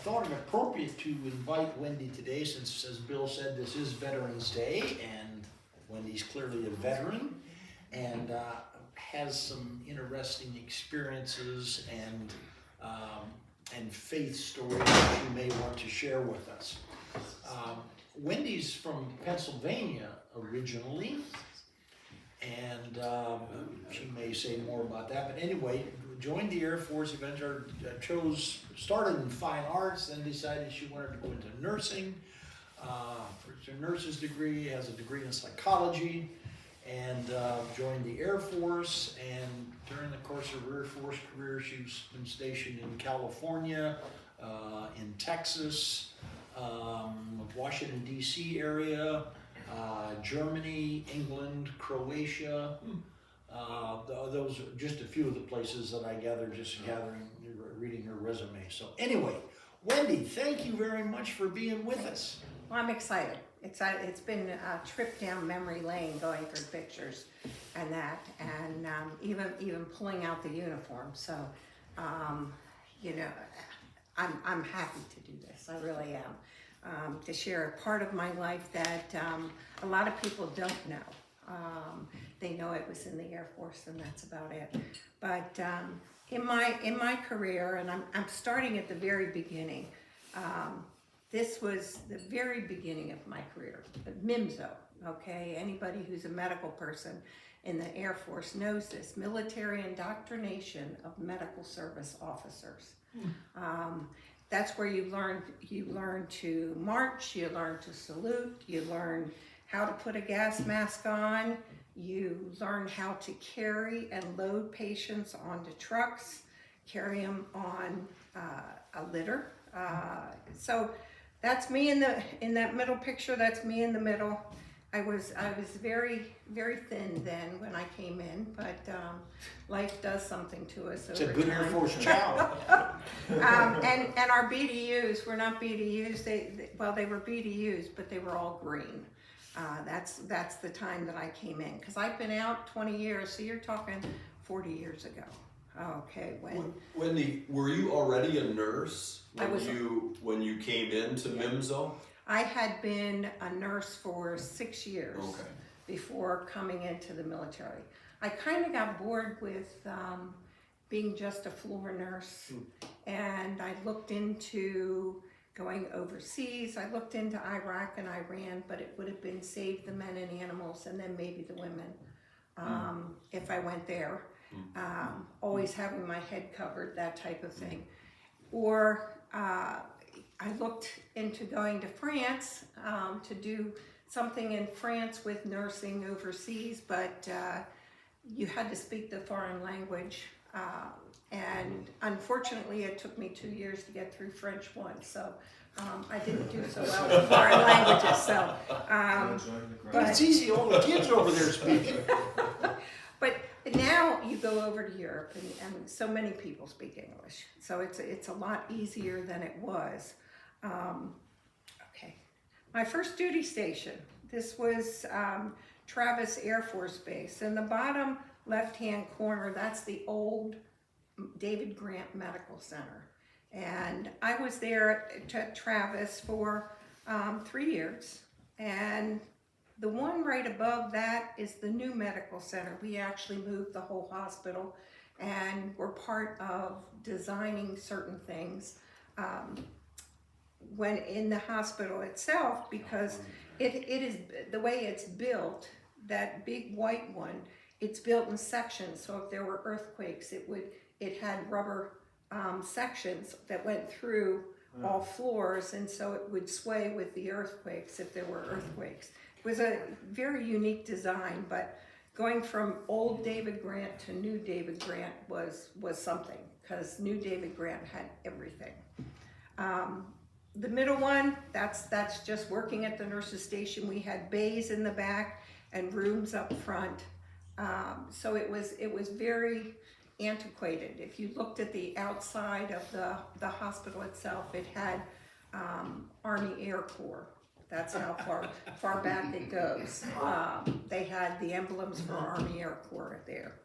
thought it appropriate to invite Wendy today since, as Bill said, this is Veterans Day, and Wendy's clearly a veteran and has some interesting experiences and faith stories that you may want to share with us. Wendy's from Pennsylvania originally, and she may say more about that, but anyway, joined the Air Force, eventually started in fine arts, then decided she wanted to go into nursing, for her nurse's degree, has a degree in psychology, and joined the Air Force, and during the course of her Air Force career, she's been stationed in California, in Texas, Washington, D.C. area, Germany, England, Croatia. Those are just a few of the places that I gathered, reading her resume. So anyway, Wendy, thank you very much for being with us. Well, I'm excited. It's been a trip down memory lane going through pictures and that, and even pulling out the uniform. So, you know, I'm happy to do this. I really am. To share a part of my life that a lot of people don't know. They know it was in the Air Force, and that's about it. But in my career, and I'm starting at the very beginning. This was the very beginning of my career, MIMSO, okay? Anybody who's a medical person in the Air Force knows this, Military Indoctrination of Medical Service Officers. That's where you learn to march, you learn to salute, you learn how to put a gas mask on, you learn how to carry and load patients onto trucks, carry them on a litter. So that's me in that middle picture. That's me in the middle. I was very, very thin then when I came in, but life does something to us. It's a good Air Force child. And our BDUs were not BDUs. They were BDUs, but they were all green. That's the time that I came in, because I've been out 20 years. So you're talking 40 years ago. Okay, Wendy, were you already a nurse when you came into MIMSO? I had been a nurse for 6 years before coming into the military. I kind of got bored with being just a floor nurse, and I looked into going overseas. I looked into Iraq and Iran, but it would have been save the men and animals, and then maybe the women if I went there. Always having my head covered, that type of thing. Or I looked into going to France to do something in France with nursing overseas, but you had to speak the foreign language. And unfortunately, it took me 2 years to get through French once, so I didn't do so well with foreign languages. So, but it's easy, all the kids over there speaking. But now you go over to Europe, and so many people speak English, so it's a lot easier than it was. Okay, my first duty station. This was Travis Air Force Base. In the bottom left-hand corner, that's the old David Grant Medical Center, and I was there at Travis for 3 years, and the one right above that is the new medical center. We actually moved the whole hospital, and we're part of designing certain things when in the hospital itself, because it is the way it's built. That big white one, it's built in sections. So if there were earthquakes, it had rubber sections that went through all floors, and so it would sway with the earthquakes if there were earthquakes. It was a very unique design, but going from old David Grant to new David Grant was something, because new David Grant had everything. The middle one, that's just working at the nurse's station. We had bays in the back and rooms up front. So it was very antiquated. If you looked at the outside of the hospital itself, it had Army Air Corps. That's how far back it goes. They had the emblems for Army Air Corps there.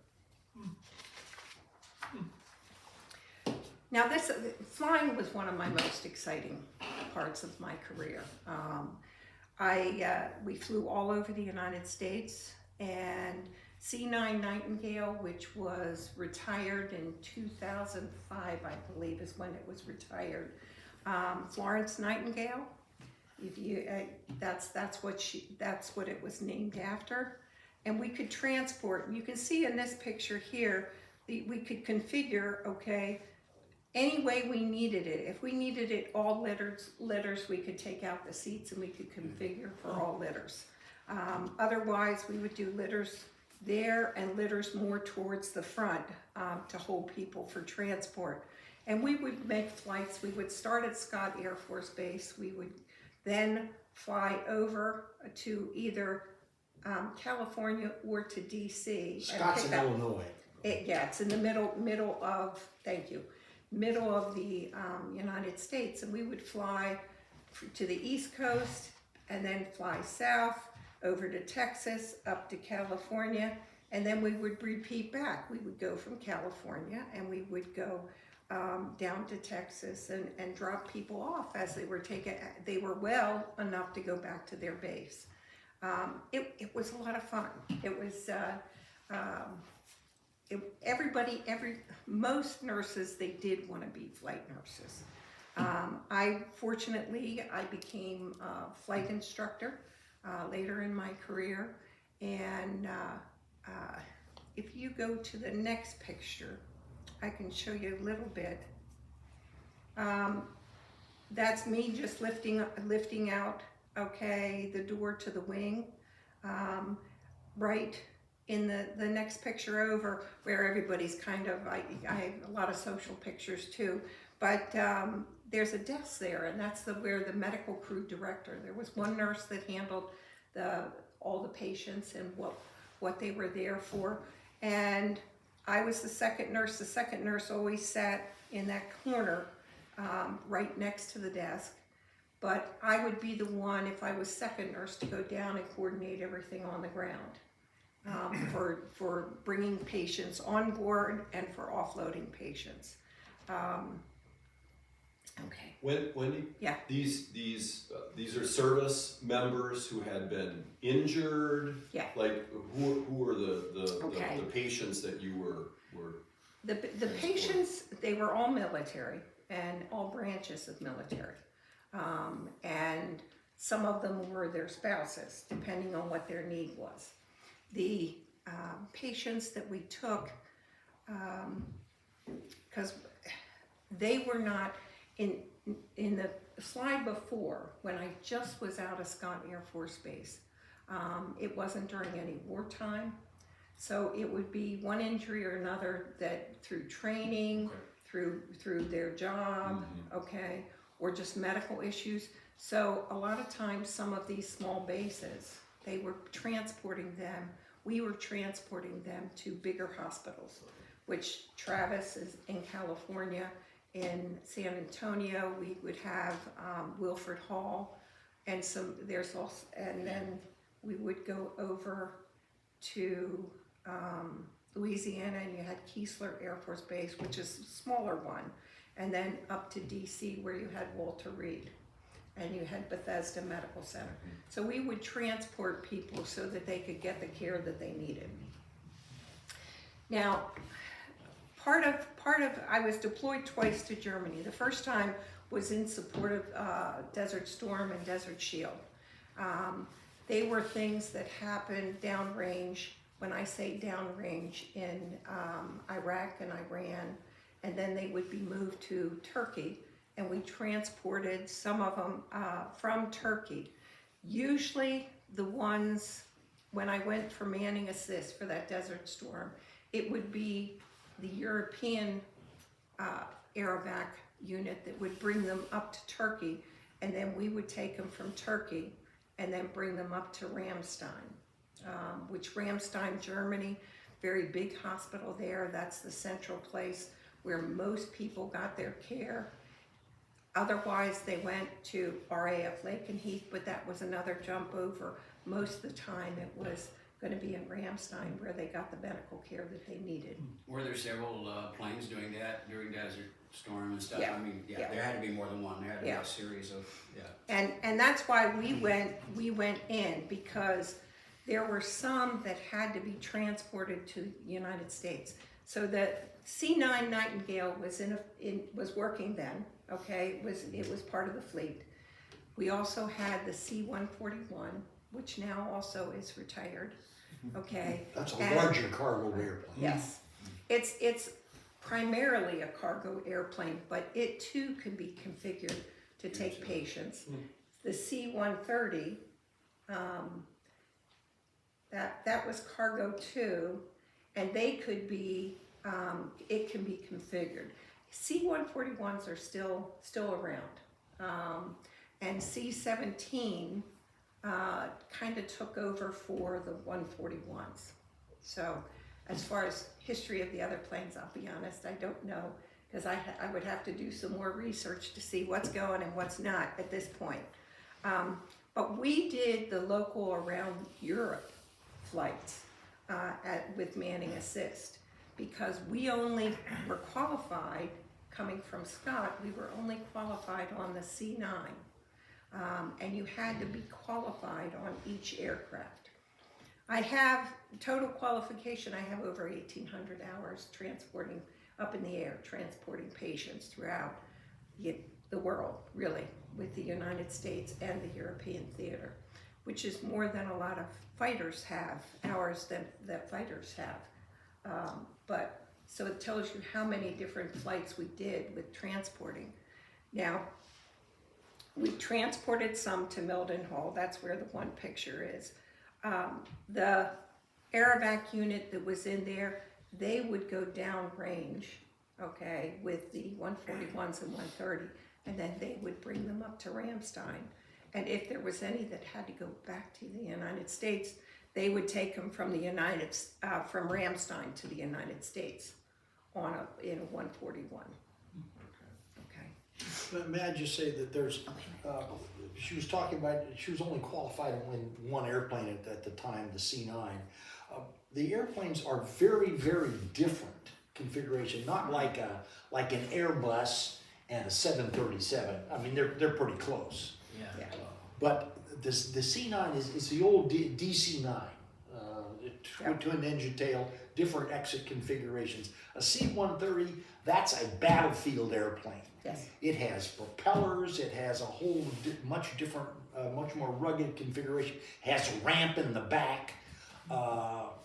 Now flying was one of my most exciting parts of my career. We flew all over the United States, and C9 Nightingale, which was retired in 2005, I believe is when it was retired. Florence Nightingale, that's what it was named after. And we could transport, you can see in this picture here, we could configure, okay, any way we needed it. If we needed it all litters, we could take out the seats and we could configure for all litters. Otherwise, we would do litters there and litters more towards the front to hold people for transport. And we would make flights. We would start at Scott Air Force Base. We would then fly over to either California or to DC. Scott's in Illinois. It's in the middle of the United States, and we would fly to the East Coast and then fly south over to Texas, up to California, and then we would repeat back. We would go from California and we would go down to Texas and drop people off as they were well enough to go back to their base. It was a lot of fun. It was most nurses, they did want to be flight nurses. Fortunately, I became a flight instructor later in my career, and if you go to the next picture, I can show you a little bit. That's me just lifting out, okay, the door to the wing. Right in the next picture over, where everybody's kind of, I have a lot of social pictures too, but there's a desk there, and that's where the medical crew director, there was one nurse that handled all the patients and what they were there for, and I was the second nurse. The second nurse always sat in that corner right next to the desk, but I would be the one, if I was second nurse, to go down and coordinate everything on the ground for bringing patients on board and for offloading patients. Okay. Wendy? Yeah. These are service members who had been injured. Yeah. Like who were Okay. the patients that you were The patients, they were all military and all branches of military, and some of them were their spouses, depending on what their need was. The patients that we took, because they were not in the slide before, when I just was out of Scott Air Force Base, it wasn't during any wartime, so it would be one injury or another that through training, through their job, okay, or just medical issues. So a lot of times, some of these small bases, we were transporting them to bigger hospitals, which Travis is in California. In San Antonio, we would have Wilford Hall, and then we would go over to Louisiana, and you had Keesler Air Force Base, which is a smaller one, and then up to DC, where you had Walter Reed, and you had Bethesda Medical Center. So we would transport people so that they could get the care that they needed. Now, part of I was deployed twice to Germany. The first time was in support of Desert Storm and Desert Shield. They were things that happened downrange. When I say downrange, in Iraq and Iran, and then they would be moved to Turkey, and we transported some of them from Turkey. Usually the ones, when I went for manning assist for that Desert Storm, it would be the European Aerovac unit that would bring them up to Turkey, and then we would take them from Turkey and then bring them up to Ramstein, which Ramstein, Germany, very big hospital there. That's the central place where most people got their care. Otherwise, they went to RAF Lakenheath, but that was another jump over. Most of the time, it was gonna be in Ramstein where they got the medical care that they needed. Were there several planes doing that during Desert Storm and stuff? Yeah, I mean, yeah, yeah. there had to be more than one. There had to be Yeah. a series of, yeah. And that's why we went in, because there were some that had to be transported to the United States. So the C9 Nightingale was working then, okay? It was part of the fleet. We also had the C-141, which now also is retired, okay? That's a And- larger cargo airplane. Yes, it's primarily a cargo airplane, but it too can be configured to take patients. The C-130, that was cargo too, and they could be, it can be configured. C-141s are still around, and C-17 kind of took over for the 141s. So as far as history of the other planes, I'll be honest, I don't know, because I would have to do some more research to see what's going and what's not at this point. But we did the local around Europe flights with Manning Assist, because we only were qualified, coming from Scott, we were only qualified on the C9. And you had to be qualified on each aircraft. I have total qualification, I have over 1,800 hours transporting up in the air, transporting patients throughout the world, really, with the United States and the European theater, which is more than a lot of fighters have, hours that fighters have. But so it tells you how many different flights we did with transporting. Now, we transported some to Mildenhall, that's where the one picture is. The Aerovac unit that was in there, they would go downrange, okay, with the 141s and 130, and then they would bring them up to Ramstein. And if there was any that had to go back to the United States, they would take them from from Ramstein to the United States in a 141. Okay. May I just say that there's, she was talking about, she was only qualified on one airplane at the time, the C9. The airplanes are very, very different configuration, not like an Airbus and a 737. I mean, they're pretty close. Yeah. But the C9 is the old DC9, twin engine tail, different exit configurations. A C-130, that's a battlefield airplane. Yes. It has propellers, it has a whole much different, much more rugged configuration, has a ramp in the back,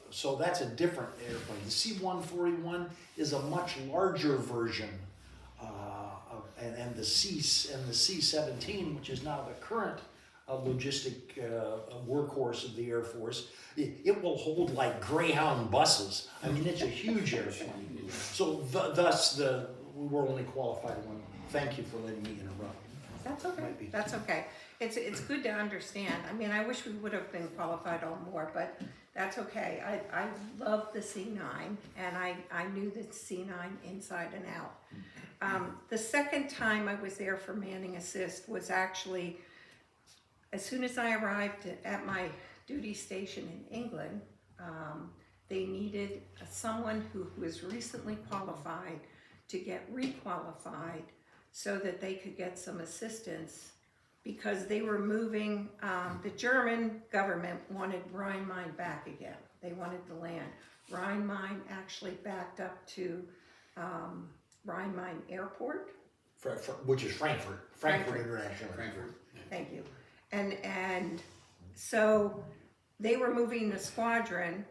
so that's a different airplane. The C-141 is a much larger version, and the C-17, which is now the current logistic workhorse of the Air Force, it will hold like Greyhound buses. I mean, it's a huge airplane. So thus we were only qualified one. Thank you for letting me interrupt. That's okay. Might be. That's okay. It's good to understand. I mean, I wish we would have been qualified on more, but that's okay. I love the C9, and I knew the C9 inside and out. The second time I was there for Manning Assist was actually as soon as I arrived at my duty station in England. They needed someone who was recently qualified to get requalified so that they could get some assistance, because they were moving, the German government wanted Rhine-Main back again. They wanted the land. Rhine-Main actually backed up to Rhine-Main Airport. Which is Frankfurt International. Frankfurt. Thank you. And so they were moving the squadron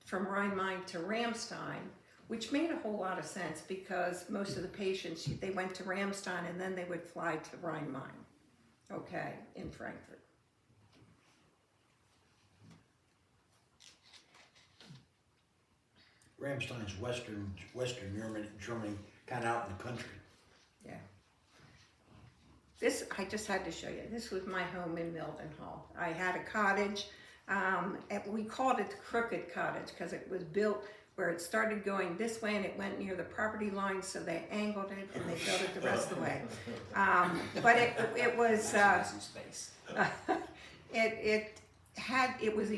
from Rhine-Main to Ramstein, which made a whole lot of sense, because most of the patients, they went to Ramstein and then they would fly to Rhine-Main, okay, in Frankfurt. Ramstein's Western Germany, kind of out in the country. Yeah. I just had to show you. This was my home in Mildenhall. I had a cottage. We called it the Crooked Cottage because it was built where it started going this way and it went near the property line, so they angled it and they built it the rest of the way. But it was, it was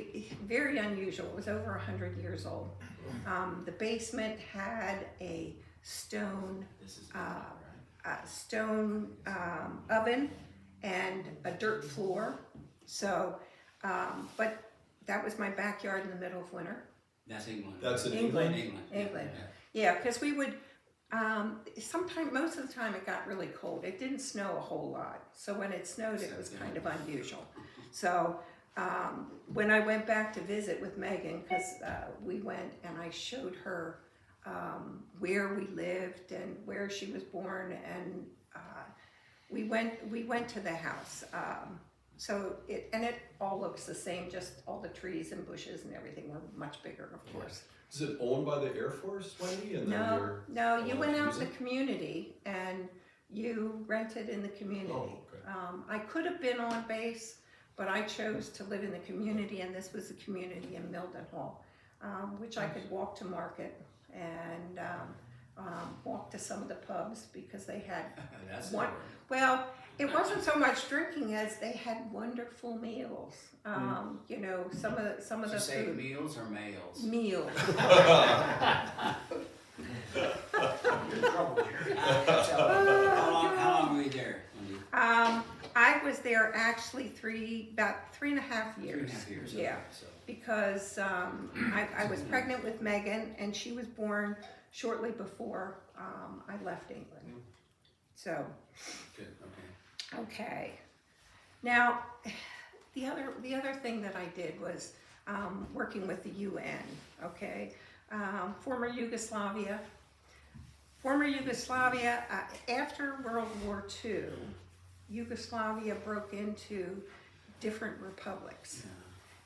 very unusual. It was over 100 years old. The basement had a stone oven and a dirt floor. So, but that was my backyard in the middle of winter. That's England. That's in England. England? England. Yeah, because we would, most of the time it got really cold. It didn't snow a whole lot. So when it snowed, it was kind of unusual. So when I went back to visit with Megan, because we went and I showed her where we lived and where she was born, and we went to the house. So it all looks the same, just all the trees and bushes and everything were much bigger, of course. Is it owned by the Air Force, Wendy? And then No, you went out in using the community and you rented in the community. Oh, okay. I could have been on base, but I chose to live in the community, and this was the community in Mildenhall, which I could walk to market and walk to some of the pubs because they had That's one. Well, it wasn't so much drinking as they had wonderful meals. You know, some of the Did you say food. meals or males? Meals. You're in trouble, Jerry. How long were you there, Wendy? I was there actually about 3.5 years. 3.5 years. Yeah, Okay, so. because I was pregnant with Megan, and she was born shortly before I left England. So, Good. Okay. okay. Now, the other thing that I did was working with the UN. Okay, former Yugoslavia. After World War II, Yugoslavia broke into different republics,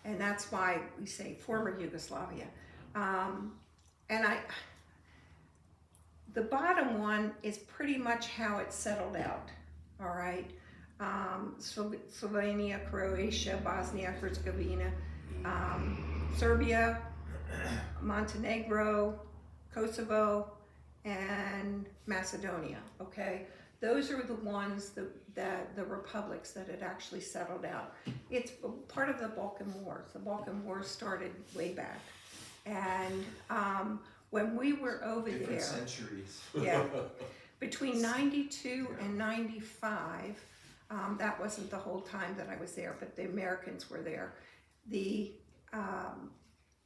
and that's why we say former Yugoslavia. The bottom one is pretty much how it settled out. All right, Slovenia, Croatia, Bosnia, Herzegovina, Serbia, Montenegro, Kosovo, and Macedonia. Okay, those are the ones the republics that had actually settled out. It's part of the Balkan Wars. The Balkan Wars started way back, and when we were over different there, centuries. yeah, between 92 and 95, that wasn't the whole time that I was there, but the Americans were there. The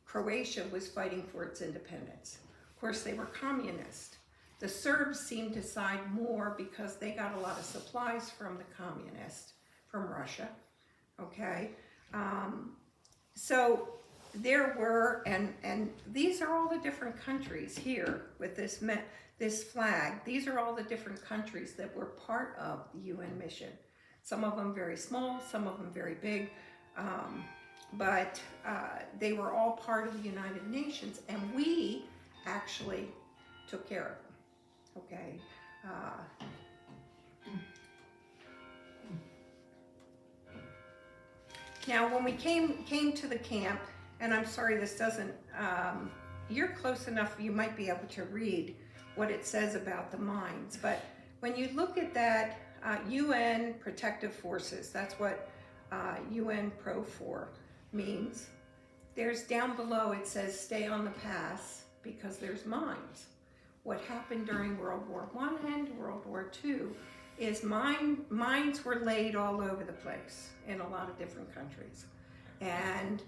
Croatia was fighting for its independence. Of course, they were communist. The Serbs seemed to side more because they got a lot of supplies from the communists, from Russia, okay? So there were, and these are all the different countries here with this flag. These are all the different countries that were part of the UN mission. Some of them very small, some of them very big, but they were all part of the United Nations, and we actually took care of them. Okay. Now, when we came to the camp, and I'm sorry this doesn't, you're close enough, you might be able to read what it says about the mines, but when you look at that, UN Protective Forces, that's what UN Pro 4 means. There's down below, it says stay on the pass because there's mines. What happened during World War I and World War II is mines were laid all over the place in a lot of different countries. And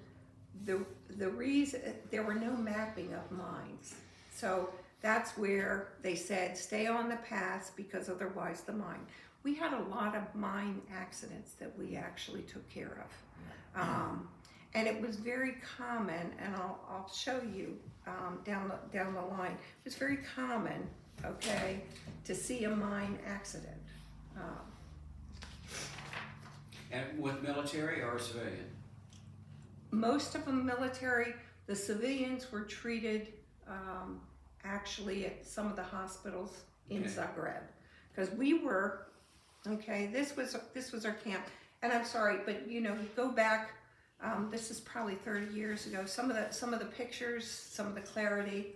the reason, there were no mapping of mines. So that's where they said, stay on the path because otherwise the mine. We had a lot of mine accidents that we actually took care of. And it was very common, and I'll show you down the line. It was very common, okay, to see a mine accident. And with military or civilian? Most of them military. The civilians were treated actually at some of the hospitals in Zagreb, because we were, okay, this was our camp. And I'm sorry, but you know, go back. This is probably 30 years ago. Some of the pictures, some of the clarity,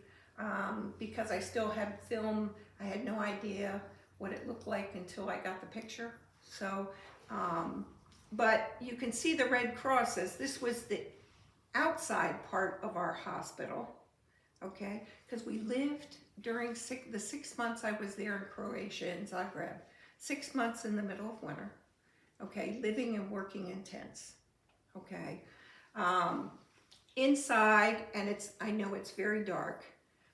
because I still had film. I had no idea what it looked like until I got the picture. So but you can see the Red Crosses. This was the outside part of our hospital, okay? Because we lived during the 6 months I was there in Croatia, in Zagreb, 6 months in the middle of winter, okay? Living and working in tents, okay? Inside, and I know it's very dark,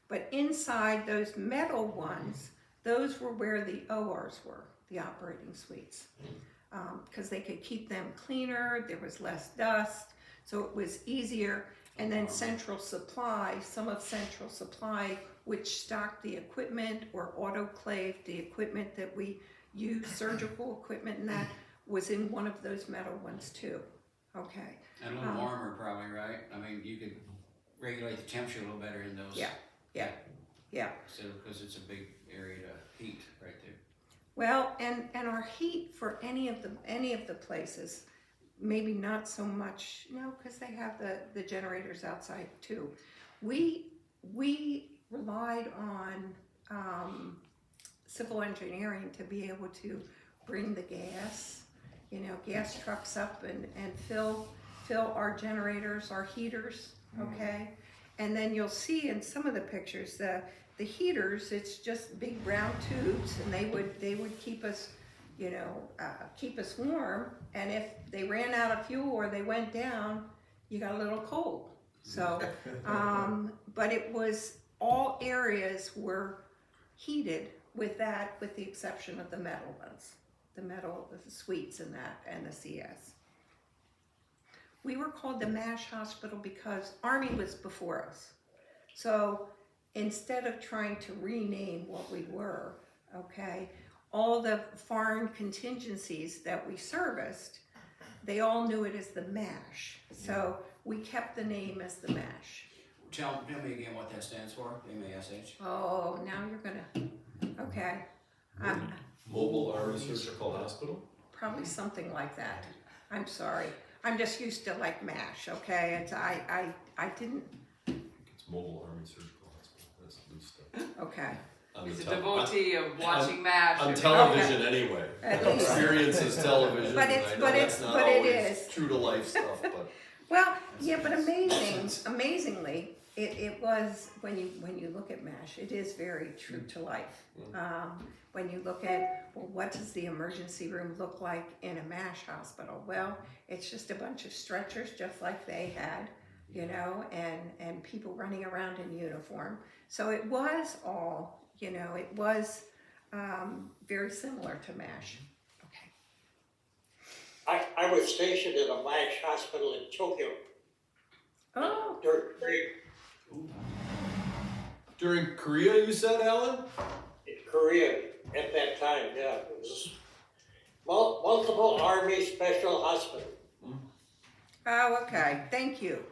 but inside those metal ones, those were where the ORs were, the operating suites, because they could keep them cleaner, there was less dust, so it was easier. And then Central Supply, some of Central Supply, which stocked the equipment or autoclaved the equipment that we use, surgical equipment, and that was in one of those metal ones too, okay? And a little warmer probably, right? I mean, you could regulate the temperature a little better in those. Yeah. So, because it's a big area to heat right there. Well, and our heat for any of the places, maybe not so much, no, because they have the generators outside too. We relied on civil engineering to be able to bring the gas, gas trucks up and fill our generators, our heaters, okay? And then you'll see in some of the pictures the heaters, it's just big brown tubes, and they would keep us, keep us warm. And if they ran out of fuel or they went down, you got a little cold. So, but it was all areas were heated with the exception of the metal ones, the suites and the CS. We were called the MASH hospital because Army was before us. So instead of trying to rename what we were, okay, all the foreign contingencies that we serviced, they all knew it as the MASH. So we kept the name as the MASH. Tell me again what that stands for, MASH. Oh, now you're gonna, okay. Mobile Army Surgical Hospital? Probably something like that. I'm sorry. I'm just used to like MASH, okay? I didn't, It's Mobile Army Surgical Hospital. That's new stuff. okay. He's a devotee of watching MASH. On television anyway. At least. Experience is television. But and it's- I know but that's it's- not but it always is. true to life stuff, but Well, yeah, but amazingly, it was, when you look at MASH, it is very true to life. When you look at, well, what does the emergency room look like in a MASH hospital? Well, it's just a bunch of stretchers just like they had, and people running around in uniform. So it was all, it was very similar to MASH. Okay. I was stationed at a MASH hospital in Tokyo Oh, during Korea, you said, Alan? in Korea at that time, yeah. It was multiple Army Special Hospital. oh, okay, thank you.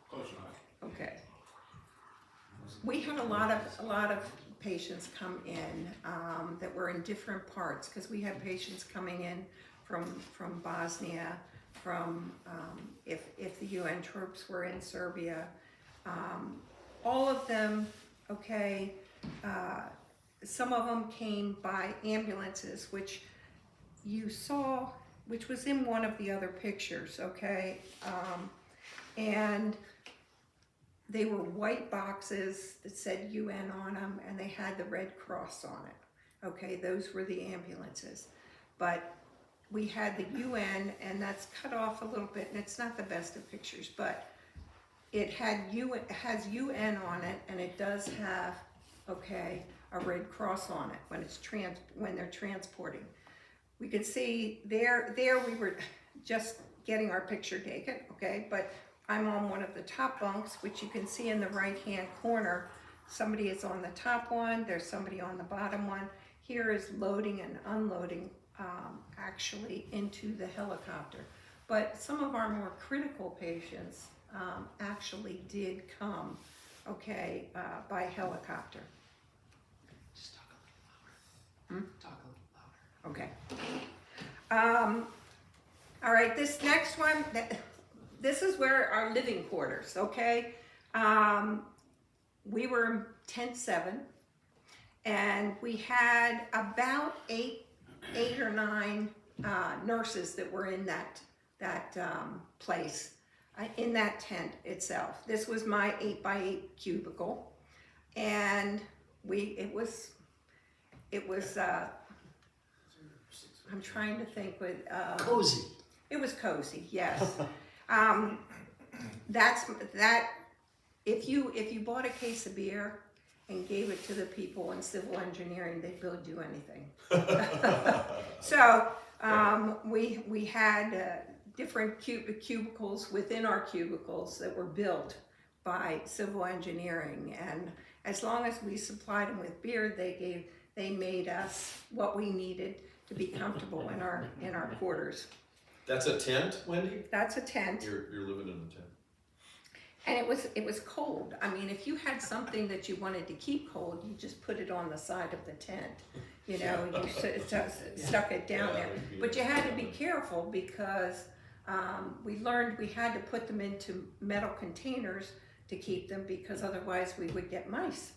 Close enough. Okay. We had a lot of patients come in that were in different parts, because we had patients coming in from Bosnia, from if the UN troops were in Serbia, all of them, okay. Some of them came by ambulances, which you saw, which was in one of the other pictures, okay, and they were white boxes that said UN on them, and they had the Red Cross on it. Okay, those were the ambulances. But we had the UN, and that's cut off a little bit, and it's not the best of pictures, but it has UN on it, and it does have, okay, a Red Cross on it when they're transporting. We could see there we were just getting our picture taken, okay, but I'm on one of the top bunks, which you can see in the right-hand corner. Somebody is on the top one, there's somebody on the bottom one. Here is loading and unloading actually into the helicopter. But some of our more critical patients actually did come, okay, by helicopter. Just talk a little louder. Talk a little louder. Okay. All right, this next one, this is where our living quarters, okay? We were in tent 7, and we had about eight or nine nurses that were in that place, in that tent itself. This was my 8x8 cubicle, and it was I'm trying to think with Cozy. it was cozy, yes. That if you bought a case of beer and gave it to the people in civil engineering, they'd build you anything. So we had different cubicles within our cubicles that were built by civil engineering, and as long as we supplied them with beer, they made us what we needed to be comfortable in our quarters. That's a tent, Wendy? That's a tent. You're living in a tent. And it was cold. I mean, if you had something that you wanted to keep cold, you just put it on the side of the tent. You know, you stuck it down there. But you had to be careful because we learned we had to put them into metal containers to keep them, because otherwise we would get mice.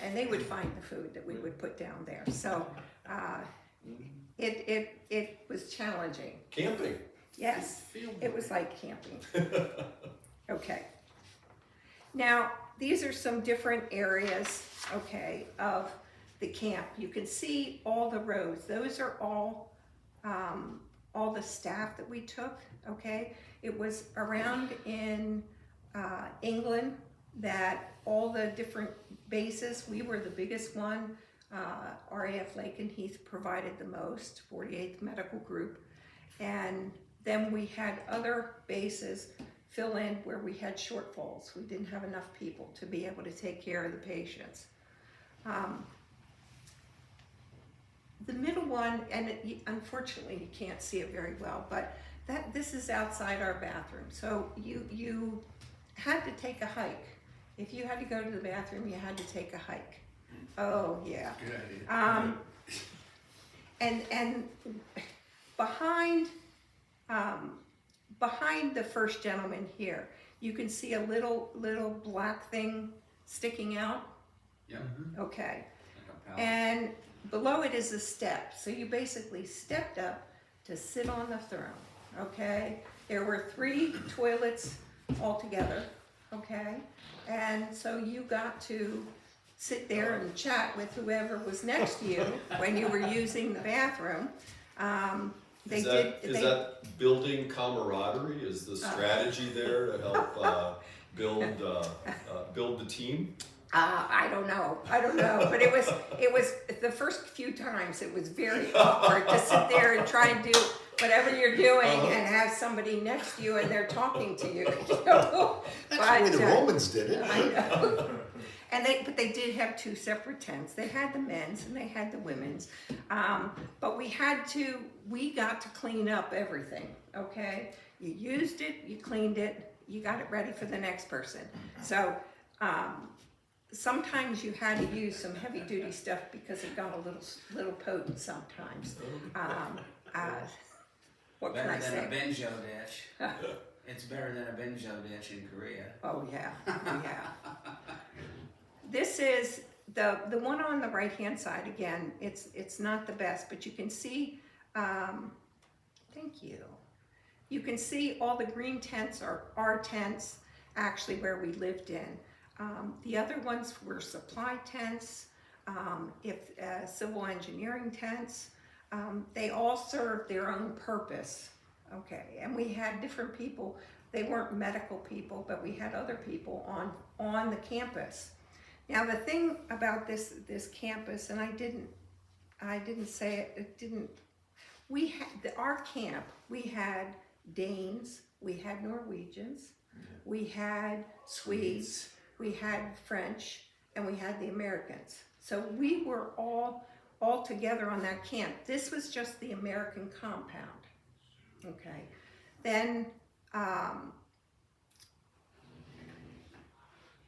And they would find the food that we would put down there. So it was challenging. Camping. Yes, it was like camping. Okay. Now, these are some different areas, okay, of the camp. You can see all the rows. Those are all the staff that we took, okay? It was around in England that all the different bases, we were the biggest one. RAF Lakenheath provided the most, 48th Medical Group. And then we had other bases fill in where we had shortfalls. We didn't have enough people to be able to take care of the patients. The middle one, and unfortunately you can't see it very well, but this is outside our bathroom. So you had to take a hike. If you had to go to the bathroom, you had to take a hike. Oh yeah. Good idea. And behind the first gentleman here, you can see a little black thing sticking out. Yeah. Okay. Like a pallet. And below it is a step. So you basically stepped up to sit on the throne. Okay. There were 3 toilets altogether. Okay. And so you got to sit there and chat with whoever was next to you when you were using the bathroom. Is that building camaraderie? Is the strategy there to help build the team? I don't know, but it was the first few times it was very awkward to sit there and try and do whatever you're doing and have somebody next to you and they're talking to you. You know? That's the way the Romans did it. I know. But they did have 2 separate tents. They had the men's and they had the women's. But we got to clean up everything, okay? You used it, you cleaned it, you got it ready for the next person. So sometimes you had to use some heavy duty stuff because it got a little potent sometimes. What can I say? Better than a benzo dish. It's better than a benzo dish in Korea. Oh yeah, yeah. This is the one on the right hand side. Again, it's not the best, but you can see. Thank you. You can see all the green tents are our tents, actually where we lived in. The other ones were supply tents, civil engineering tents. They all served their own purpose. Okay, and we had different people. They weren't medical people, but we had other people on the campus. Now the thing about this campus, and I didn't say it. We had our camp. We had Danes, we had Norwegians, we had Swedes, we had French, and we had the Americans. So we were all together on that camp. This was just the American compound. Okay, then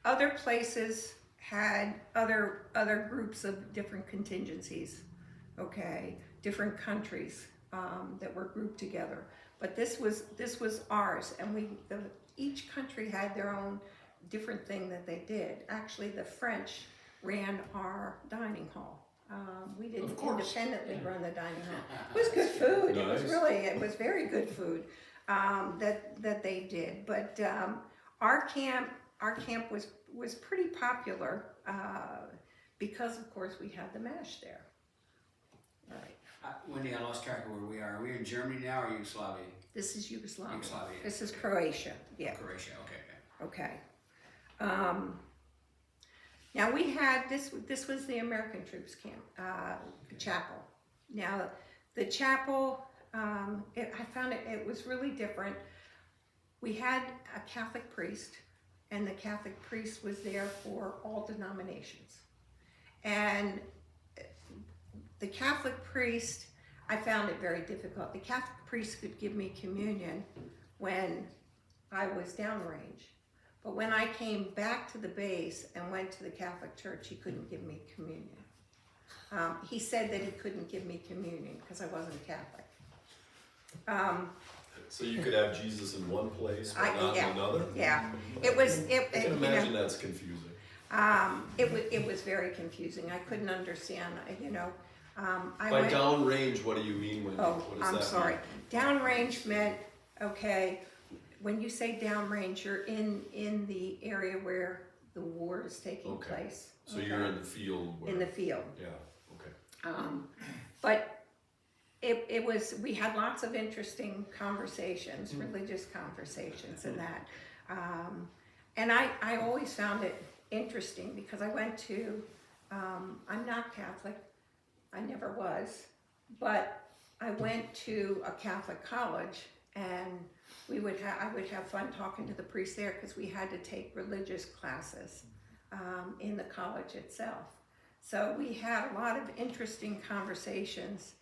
other places had other groups of different contingencies, okay, different countries that were grouped together. But this was ours, and each country had their own different thing that they did. Actually, the French ran our dining hall, We didn't Of course. independently run the dining hall. It was good food. It was Nice. it was very good food that they did. But our camp was pretty popular because, of course, we had the MASH there. All right. Wendy, I lost track of where we are. Are we in Germany now or Yugoslavia? This is Yugoslavia. Yugoslavia. This is Croatia. Yeah. Croatia, okay. Okay. Now we had this was the American troops camp, chapel. Now the chapel, I found it was really different. We had a Catholic priest, and the Catholic priest was there for all denominations. And the Catholic priest, I found it very difficult. The Catholic priest could give me communion when I was downrange. But when I came back to the base and went to the Catholic Church, he couldn't give me communion. He said that he couldn't give me communion because I wasn't Catholic. So you could have Jesus in one place, but not in another? Yeah, it was. I can imagine that's confusing. It was very confusing. I couldn't understand. I By went, downrange, what do you mean? When oh, what does I'm that sorry. mean? Downrange meant, okay, when you say downrange, you're in the area where the war is taking Okay. place. So you're in the field. Where, in the field. Yeah. Okay. But it was, we had lots of interesting conversations, religious conversations and that. And I always found it interesting because I went to, I'm not Catholic, I never was, but I went to a Catholic college and I would have fun talking to the priest there because we had to take religious classes in the college itself. So we had a lot of interesting conversations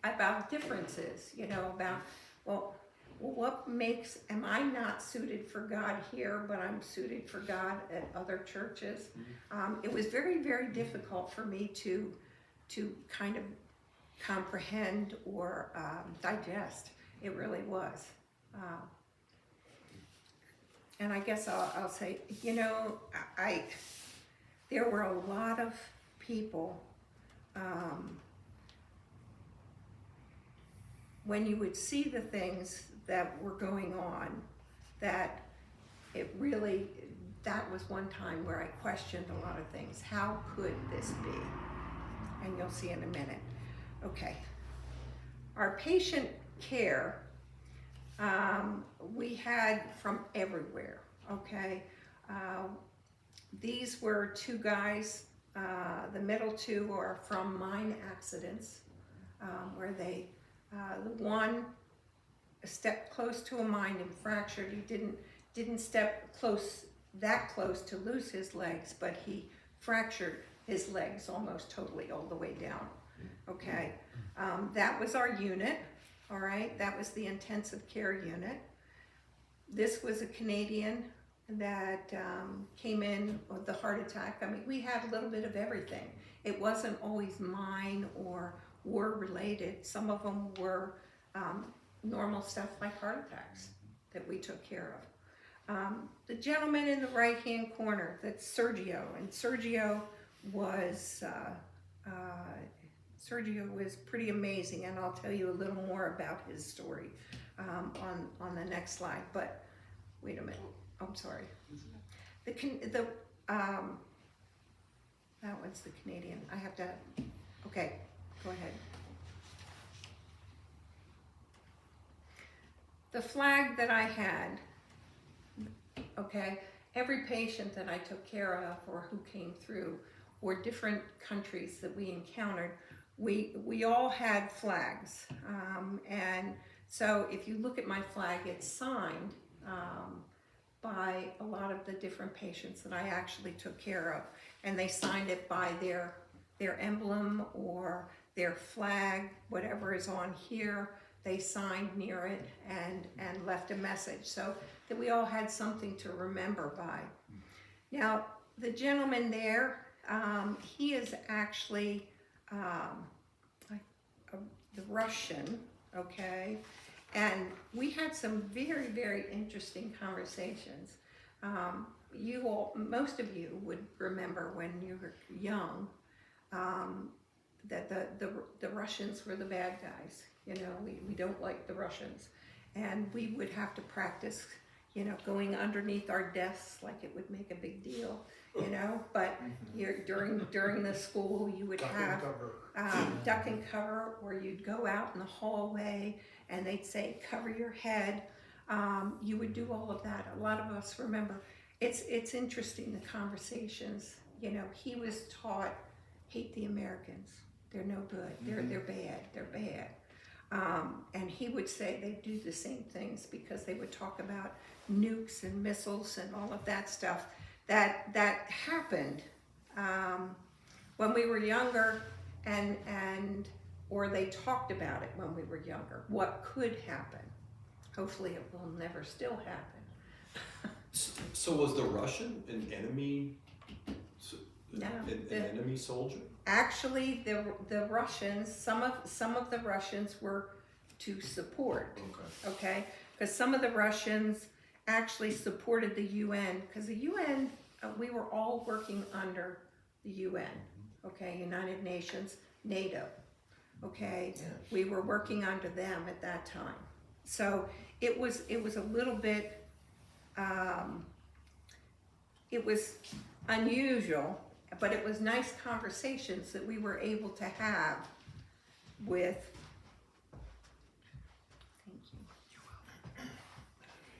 about differences, about, well, what makes, am I not suited for God here, but I'm suited for God at other churches? It was very, very difficult for me to kind of comprehend or digest. It really was. And I guess I'll say, there were a lot of people, when you would see the things that were going on, that it really, that was one time where I questioned a lot of things. How could this be? And you'll see in a minute. Okay. Our patient care, we had from everywhere, okay? These were two guys, the middle two are from mine accidents, where they, the one stepped close to a mine and fractured. He didn't step that close to lose his legs, but he fractured his legs almost totally all the way down, okay? That was our unit, all right? That was the intensive care unit. This was a Canadian that came in with the heart attack. I mean, we had a little bit of everything. It wasn't always mine or war related. Some of them were normal stuff like heart attacks that we took care of. The gentleman in the right-hand corner, that's Sergio, and Sergio was pretty amazing, and I'll tell you a little more about his story on the next slide. But wait a minute. I'm sorry. That one's the Canadian. I have to. Okay, go ahead. The flag that I had. Okay, every patient that I took care of or who came through, or different countries that we encountered, we all had flags, and so if you look at my flag, it's signed by a lot of the different patients that I actually took care of, and they signed it by their emblem or their flag, whatever is on here. They signed near it and left a message, so that we all had something to remember by. Now, the gentleman there, he is actually the Russian, okay? And we had some very, very interesting conversations. Most of you would remember when you were young, that the Russians were the bad guys. You know, we don't like the Russians. And we would have to practice, you know, going underneath our desks like it would make a big deal, you know. But during the school, you would have duck and cover, or you'd go out in the hallway and they'd say, cover your head. You would do all of that. A lot of us remember. It's interesting, the conversations. You know, he was taught, hate the Americans. They're no good. They're bad. They're bad. And he would say they do the same things because they would talk about nukes and missiles and all of that stuff that happened when we were younger, and or they talked about it when we were younger. What could happen? Hopefully, it will never still happen. So was the Russian an enemy? No, an enemy soldier? Actually, the Russians, some of the Russians were to support. Okay, because some of the Russians actually supported the UN, because the UN, we were all working under the UN. Okay, United Nations, NATO. Okay, we were working under them at that time. So it was a little bit, it was unusual, but it was nice conversations that we were able to have with, thank you.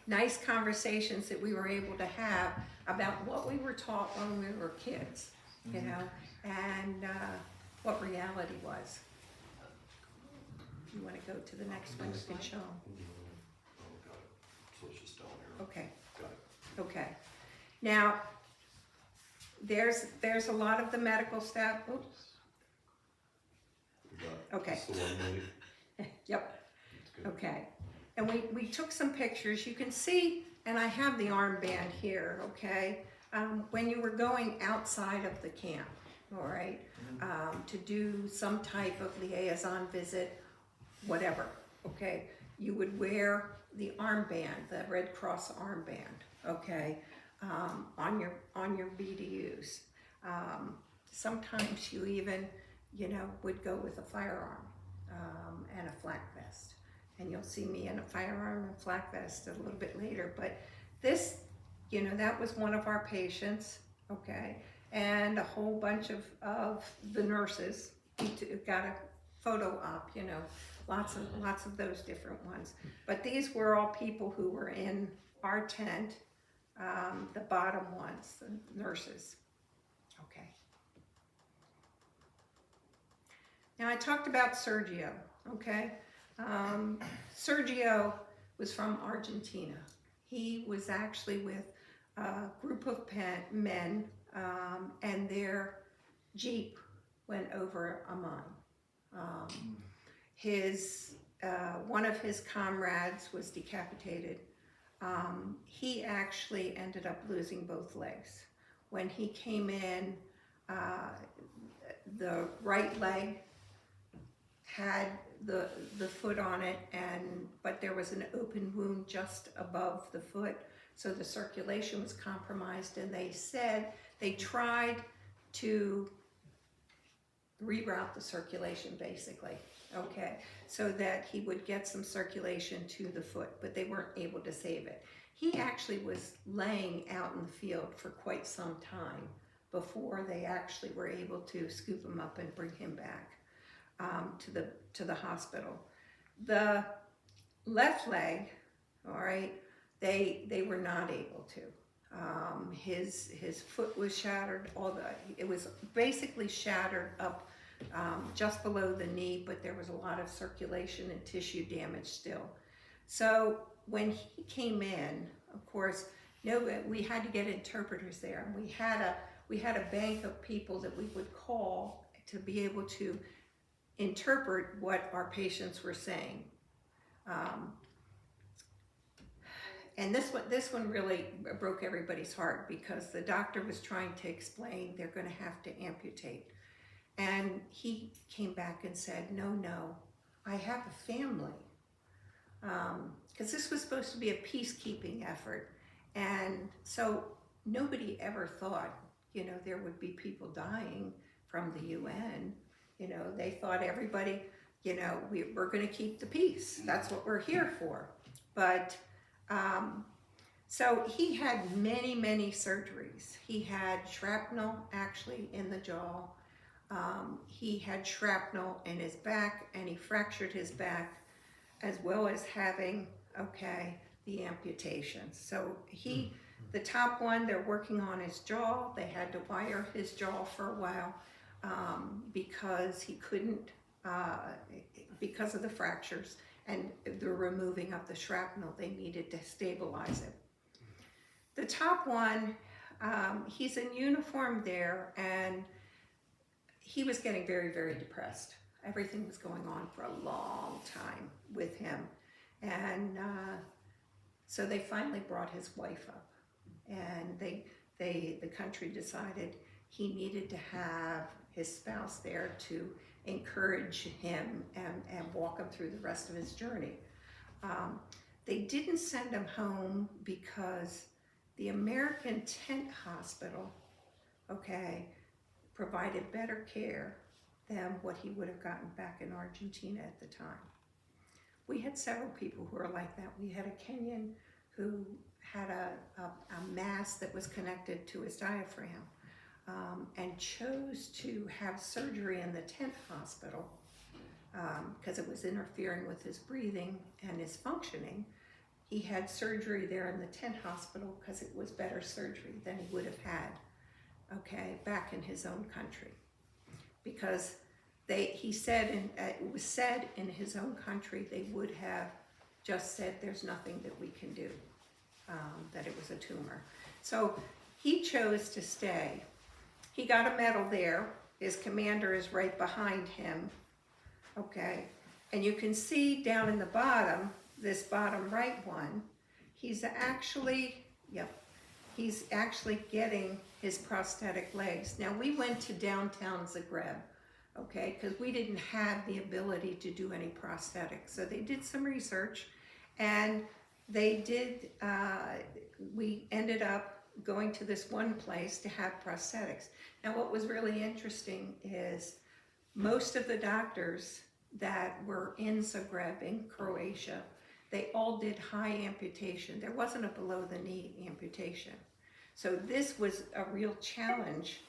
Nice conversations that we were able to have about what we were taught when we were kids, you know, and what reality was. You want to go to the next one, you can show them. So it's just down here. Okay. Got it. Okay. Now, there's a lot of the medical staff. Oops. We got Okay. just the one lady. Yep. That's good. Okay. And we took some pictures. You can see, and I have the armband here. Okay. When you were going outside of the camp, all right, to do some type of liaison visit, whatever. Okay. You would wear the armband, the Red Cross armband. Okay. On your BDUs. Sometimes you even, you know, would go with a firearm and a flak vest. And you'll see me in a firearm and flak vest a little bit later. But this, you know, that was one of our patients, okay? And a whole bunch of the nurses. We got a photo op, you know, lots of those different ones. But these were all people who were in our tent. The bottom ones, the nurses. Okay. Now I talked about Sergio, okay? Sergio was from Argentina. He was actually with a group of men, and their Jeep went over a mine. One of his comrades was decapitated. He actually ended up losing both legs. When he came in, the right leg had the foot on it, but there was an open wound just above the foot, so the circulation was compromised, and they said they tried to reroute the circulation basically, okay, so that he would get some circulation to the foot, but they weren't able to save it. He actually was laying out in the field for quite some time before they actually were able to scoop him up and bring him back to the hospital. The left leg, all right, they were not able to. His foot was shattered. It was basically shattered up just below the knee, but there was a lot of circulation and tissue damage still. So when he came in, of course, we had to get interpreters there. We had a bank of people that we would call to be able to interpret what our patients were saying. And this one really broke everybody's heart, because the doctor was trying to explain they're going to have to amputate. And he came back and said, no, I have a family. Because this was supposed to be a peacekeeping effort. And so nobody ever thought, there would be people dying from the UN. You know, they thought everybody, you know, we're going to keep the peace. That's what we're here for. But so he had many, many surgeries. He had shrapnel actually in the jaw. He had shrapnel in his back, and he fractured his back, as well as having, the amputation. So the top one, they're working on his jaw. They had to wire his jaw for a while because he couldn't, because of the fractures and the removing of the shrapnel. They needed to stabilize it. The top one, he's in uniform there, and he was getting very, very depressed. Everything was going on for a long time with him. And so they finally brought his wife up, and the country decided he needed to have his spouse there to encourage him and walk him through the rest of his journey. They didn't send him home because the American tent hospital, provided better care than what he would have gotten back in Argentina at the time. We had several people who were like that. We had a Kenyan who had a mass that was connected to his diaphragm and chose to have surgery in the tent hospital because it was interfering with his breathing and his functioning. He had surgery there in the tent hospital because it was better surgery than he would have had, back in his own country. Because he said, it was said in his own country, they would have just said, there's nothing that we can do, that it was a tumor. So he chose to stay. He got a medal there. His commander is right behind him, And you can see down in the bottom, this bottom right one, he's actually getting his prosthetic legs. Now, we went to downtown Zagreb, because we didn't have the ability to do any prosthetics. So they did some research, and we ended up going to this one place to have prosthetics. Now, what was really interesting is most of the doctors that were in Zagreb, in Croatia, they all did high amputation. There wasn't a below the knee amputation. So this was a real challenge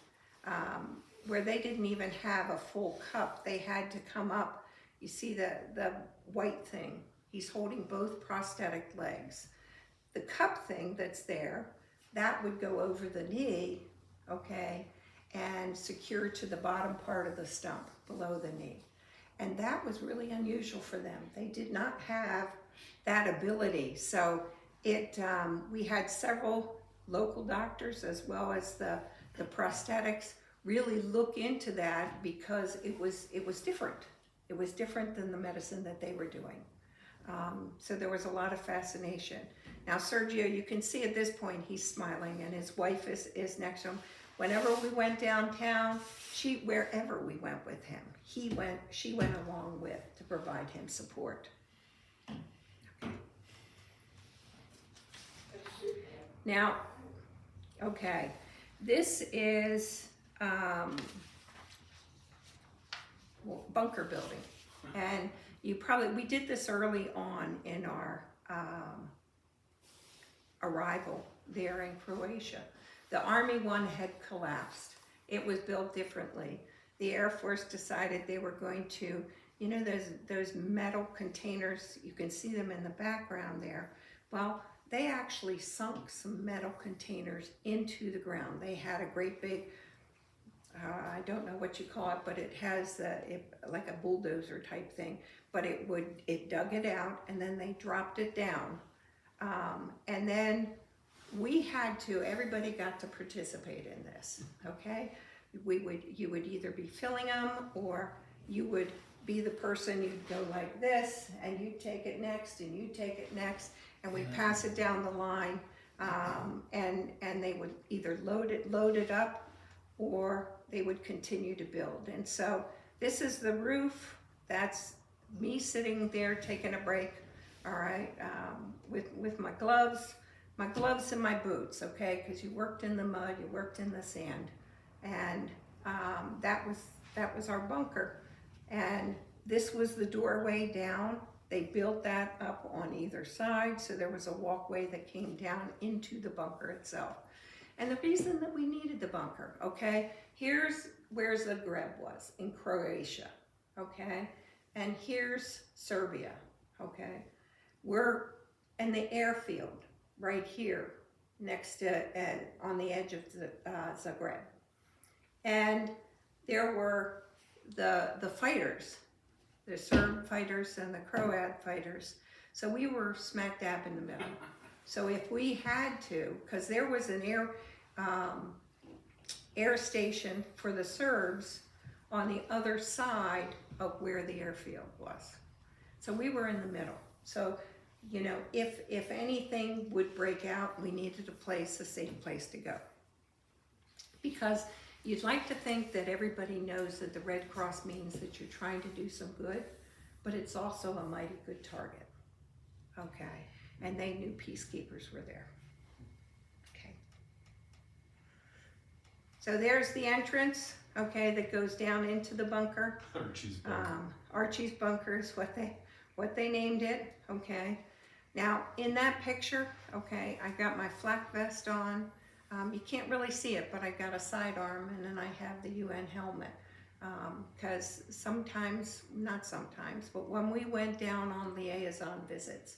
where they didn't even have a full cup. They had to come up. You see the white thing. He's holding both prosthetic legs. The cup thing that's there, that would go over the knee, and secure to the bottom part of the stump below the knee. And that was really unusual for them. They did not have that ability. So we had several local doctors as well as the prosthetics really look into that because it was different. It was different than the medicine that they were doing. So there was a lot of fascination. Now Sergio, you can see at this point he's smiling, and his wife is next to him. Whenever we went downtown, wherever we went with him, she went along with to provide him support. Now, this is bunker building, and we did this early on in our arrival there in Croatia. The Army one had collapsed. It was built differently. The Air Force decided they were going to, those metal containers, you can see them in the background there. Well, they actually sunk some metal containers into the ground. They had a great big, I don't know what you call it, but it has like a bulldozer type thing, but it dug it out, and then they dropped it down. And then everybody got to participate in this, You would either be filling them, or you would be the person, you'd go like this, and you'd take it next, and you'd take it next, and we'd pass it down the line, and they would either load it up, or they would continue to build. And so this is the roof. That's me sitting there taking a break, with my gloves and my boots, because you worked in the mud, you worked in the sand, and that was our bunker. And this was the doorway down. They built that up on either side, so there was a walkway that came down into the bunker itself. And the reason that we needed the bunker, okay, here's where Zagreb was, in Croatia, okay? And here's Serbia, okay? We're in the airfield right here, next to, on the edge of Zagreb. And there were the fighters, the Serb fighters and the Croat fighters. So we were smack dab in the middle. So if we had to, because there was an air station for the Serbs on the other side of where the airfield was. So we were in the middle. So, you know, if anything would break out, we needed a safe place to go. Because you'd like to think that everybody knows that the Red Cross means that you're trying to do some good, but it's also a mighty good target, okay? And they knew peacekeepers were there, okay? So there's the entrance, okay, that goes down into the bunker. Archie's bunker. Archie's bunker is what they named it, okay? Now, in that picture, okay, I got my flak vest on. You can't really see it, but I got a sidearm, and then I have the UN helmet. Because sometimes, not sometimes, but when we went down on liaison visits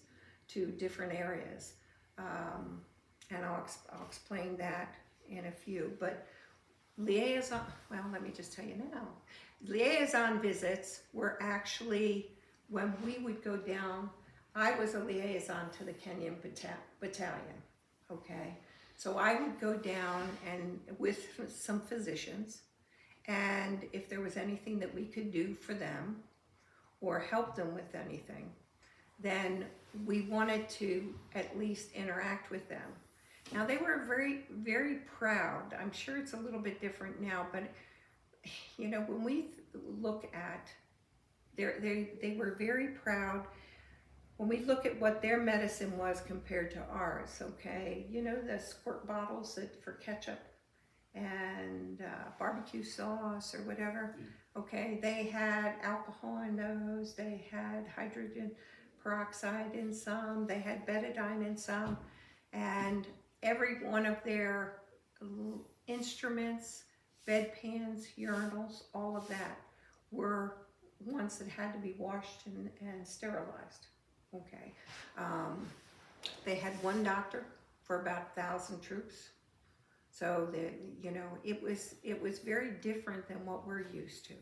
to different areas, and I'll explain that in a few, but liaison, well, let me just tell you now. Liaison visits were actually, when we would go down, I was a liaison to the Kenyan battalion, okay? So I would go down and with some physicians, and if there was anything that we could do for them or help them with anything, then we wanted to at least interact with them. Now they were very, very proud. I'm sure it's a little bit different now, but you know, when we look at, they were very proud. When we look at what their medicine was compared to ours, okay, you know, the squirt bottles for ketchup and barbecue sauce or whatever, okay, they had alcohol in those, they had hydrogen peroxide in some, they had betadine in some, and every one of their instruments, bedpans, urinals, all of that were ones that had to be washed and sterilized. Okay, they had one doctor for about 1,000 troops, so you know, it was very different than what we're used to.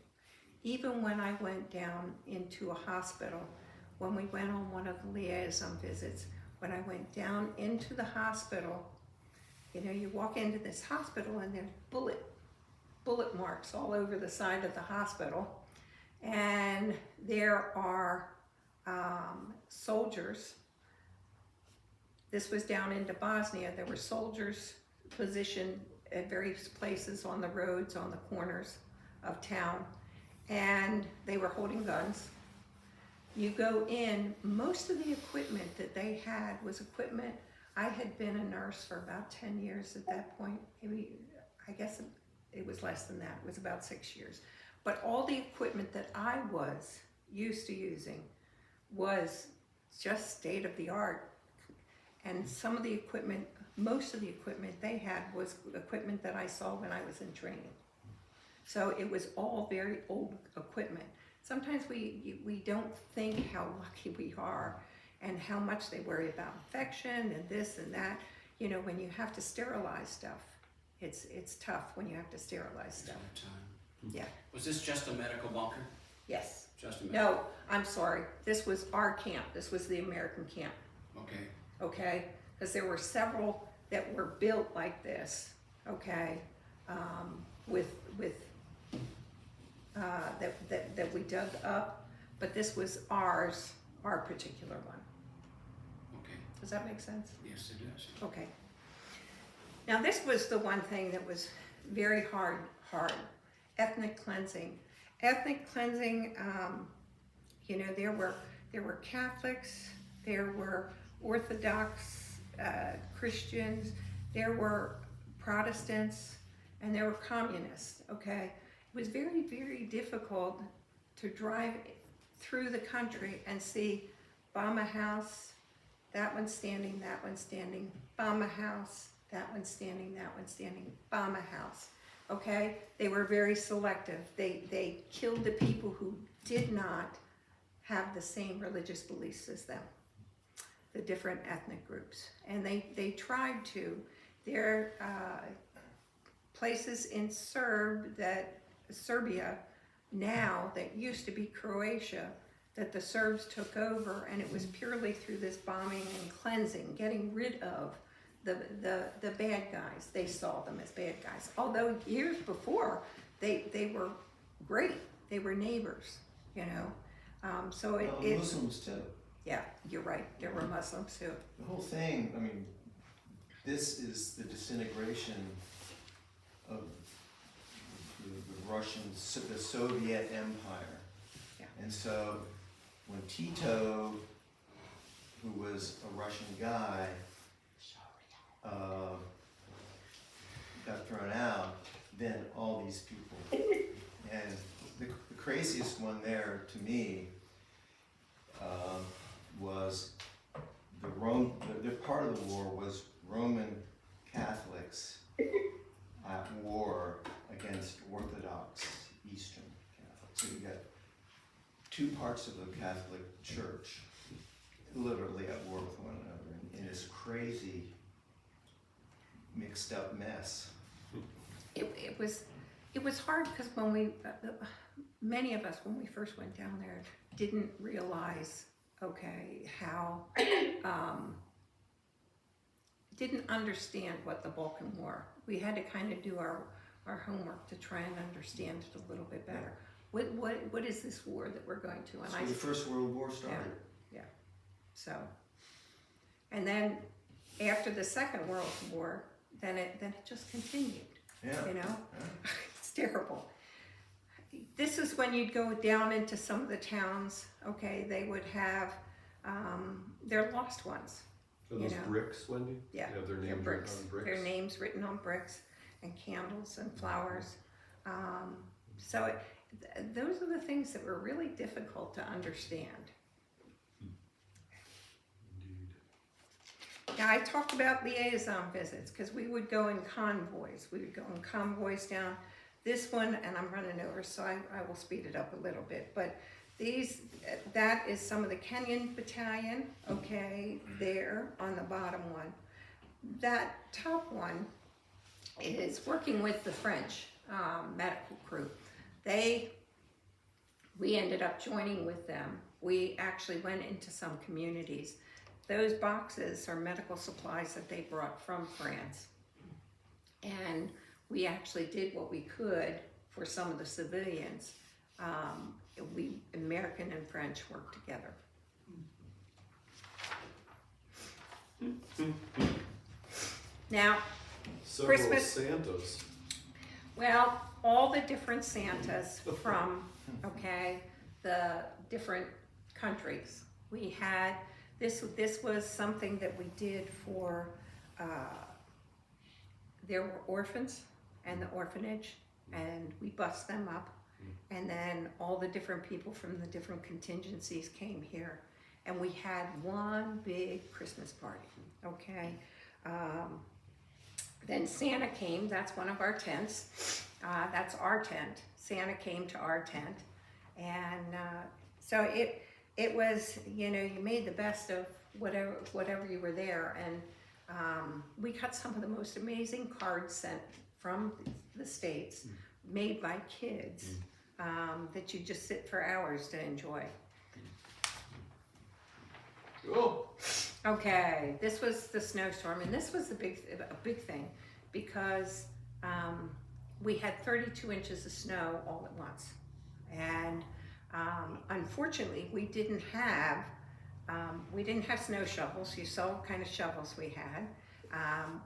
Even when I went down into a hospital, when we went on one of the liaison visits, when I went down into the hospital, you know, you walk into this hospital and there's bullet marks all over the side of the hospital, and there are soldiers. This was down into Bosnia. There were soldiers positioned at various places on the roads, on the corners of town, and they were holding guns. You go in, most of the equipment that they had was equipment. I had been a nurse for about 10 years at that point. Maybe, I guess it was less than that. It was about 6 years. But all the equipment that I was used to using was just state of the art. And some of the equipment, most of the equipment they had was equipment that I saw when I was in training. So it was all very old equipment. Sometimes we don't think how lucky we are and how much they worry about infection and this and that. You know, when you have to sterilize stuff, it's tough when you have to sterilize stuff. Yeah. Was this just a medical bunker? Yes. Just a medical? No, I'm sorry. This was our camp. This was the American camp. Okay. Okay? Because there were several that were built like this. Okay? That we dug up, but this was our particular one. Okay. Does that make sense? Yes, it does. Okay. Now this was the one thing that was very hard. Ethnic cleansing. Ethnic cleansing, you know, there were Catholics, there were Orthodox Christians, there were Protestants, and they were communists, okay? It was very, very difficult to drive through the country and see bomb a house, that one standing, that one standing, bomb a house, that one standing, that one standing, bomb a house, okay? They were very selective. They killed the people who did not have the same religious beliefs as them, the different ethnic groups. And they tried to. There are places in Serbia now that used to be Croatia that the Serbs took over, and it was purely through this bombing and cleansing, getting rid of the bad guys. They saw them as bad guys. Although years before, they were great. They were neighbors, you know. So it Muslims too. yeah, you're right. There were Muslims too. The whole thing, I mean, this is the disintegration of the Russian, the Soviet Empire. Yeah. And so when Tito, who was a Russian guy, got thrown out, then all these people, and the craziest one there to me was the part of the war was Roman Catholics at war against Orthodox Eastern Catholics. So you got two parts of the Catholic Church literally at war with one another in this crazy mixed up mess. It was hard because when many of us, when we first went down there, didn't realize, okay, how, didn't understand what the Balkan War. We had to kind of do our homework to try and understand it a little bit better. What is this war that we're going to? And That's where the First World War started. Yeah. So, and then after the Second World War, then it just continued. Yeah. You know, Yeah. it's terrible. This is when you'd go down into some of the towns. Okay, they would have their lost ones. Are those You know. bricks, Wendy? Yeah, They have their they're names bricks. written on bricks? Their names written on bricks and candles and flowers. So those are the things that were really difficult to understand. Indeed. Now, I talked about liaison visits because we would go in convoys. We would go in convoys down this one, and I'm running over, so I will speed it up a little bit. But that is some of the Kenyan battalion, okay, there on the bottom one. That top one is working with the French medical crew. We ended up joining with them. We actually went into some communities. Those boxes are medical supplies that they brought from France. And we actually did what we could for some of the civilians. American and French worked together. Now, Several Christmas- Santas. well, all the different Santas from, okay, the different countries. We had, this was something that we did for, there were orphans and the orphanage, and we bussed them up. And then all the different people from the different contingencies came here. And we had one big Christmas party, okay? Then Santa came, that's one of our tents. That's our tent. Santa came to our tent. And so it was, you know, you made the best of whatever you were there. And we got some of the most amazing cards sent from the States, made by kids, that you just sit for hours to enjoy. Oh, Okay, this was the snowstorm, and this was a big thing because we had 32 inches of snow all at once, and unfortunately, we didn't have snow shovels. You saw what kind of shovels we had.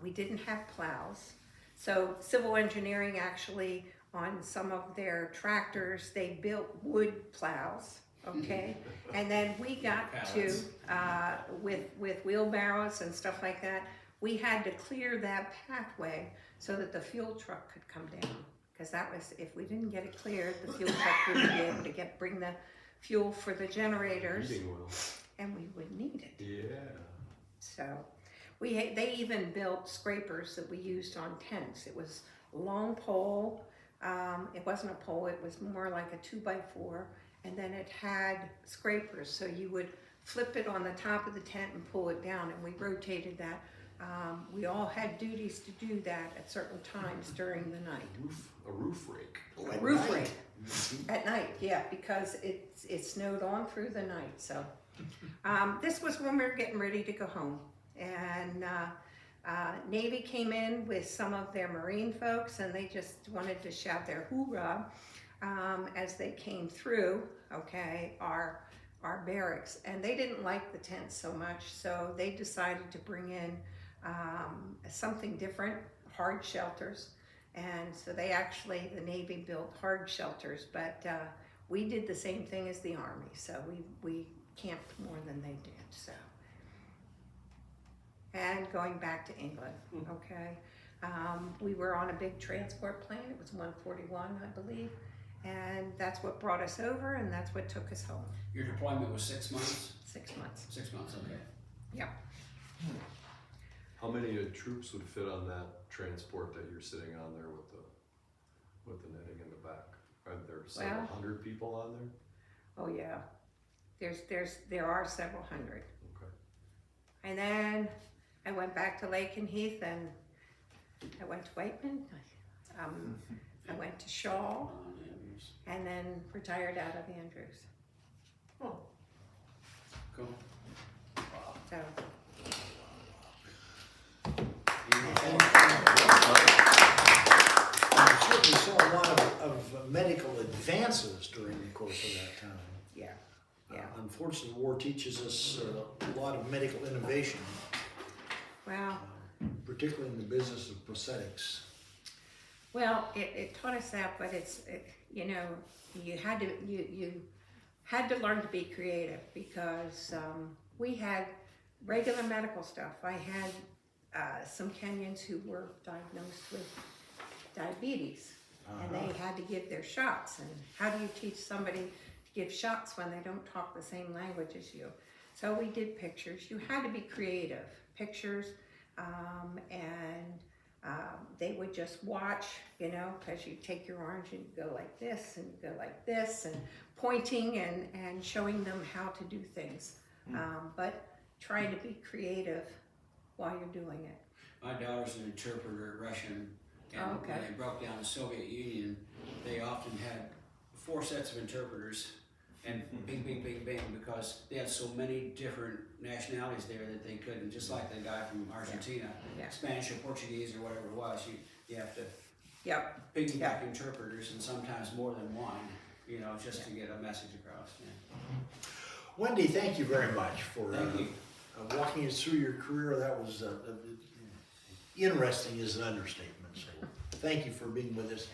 We didn't have plows, so civil engineering actually on some of their tractors they built wood plows. Okay, and then we got to with wheelbarrows and stuff like that. we had to clear that pathway so that the fuel truck could come down. Because that was, if we didn't get it cleared, the fuel truck wouldn't be able to bring the fuel for the generators, Heating oil. and we would need it. Yeah. So they even built scrapers that we used on tents. It was a long pole. It wasn't a pole, it was more like a 2x4, and then it had scrapers, so you would flip it on the top of the tent and pull it down, and we rotated that. We all had duties to do that at certain times during the night. A roof rake. Oh, at Roof night. rake. At night, yeah, because it snowed on through the night, so. This was when we were getting ready to go home, and Navy came in with some of their Marine folks, and they just wanted to shout their hoorah as they came through, okay, our barracks. And they didn't like the tents so much, so they decided to bring in something different, hard shelters. And so they actually, the Navy built hard shelters, but we did the same thing as the Army, so we camped more than they did, so. And going back to England, okay. We were on a big transport plane, it was 141, I believe, and that's what brought us over, and that's what took us home. Your deployment was 6 months? 6 months. 6 months, okay. Yeah. How many troops would fit on that transport that you're sitting on there with the netting in the back? Are there several hundred people on there? Oh yeah, there are several hundred. Okay. And then I went back to Lake and Heath, and I went to Whiteman. I went to Shaw, and then retired out of Andrews. Oh. Cool. So. You certainly saw a lot of medical advances during the course of that time. Yeah, yeah. Unfortunately, war teaches us a lot of medical innovation, Well, particularly in the business of prosthetics. well, it taught us that, but you know, you had to learn to be creative, because we had regular medical stuff. I had some Kenyans who were diagnosed with diabetes, and they had to give their shots. And how do you teach somebody to give shots when they don't talk the same language as you? So we did pictures. You had to be creative. Pictures, and they would just watch, you know, because you take your orange and you go like this, and you go like this, and pointing and showing them how to do things. But trying to be creative while you're doing it. My daughter's an interpreter, Russian, and Okay. when they broke down the Soviet Union, they often had 4 sets of interpreters, and bing, bing, bing, bing, because they had so many different nationalities there that they couldn't, just like the guy from Argentina, Yeah. Spanish or Portuguese or whatever it was, you have to Yep. piggyback interpreters, and sometimes more than one, you know, just to get a message across. Yeah. Wendy, thank you very much for Thank you. walking us through your career. That was interesting is an understatement. So thank you for being with us.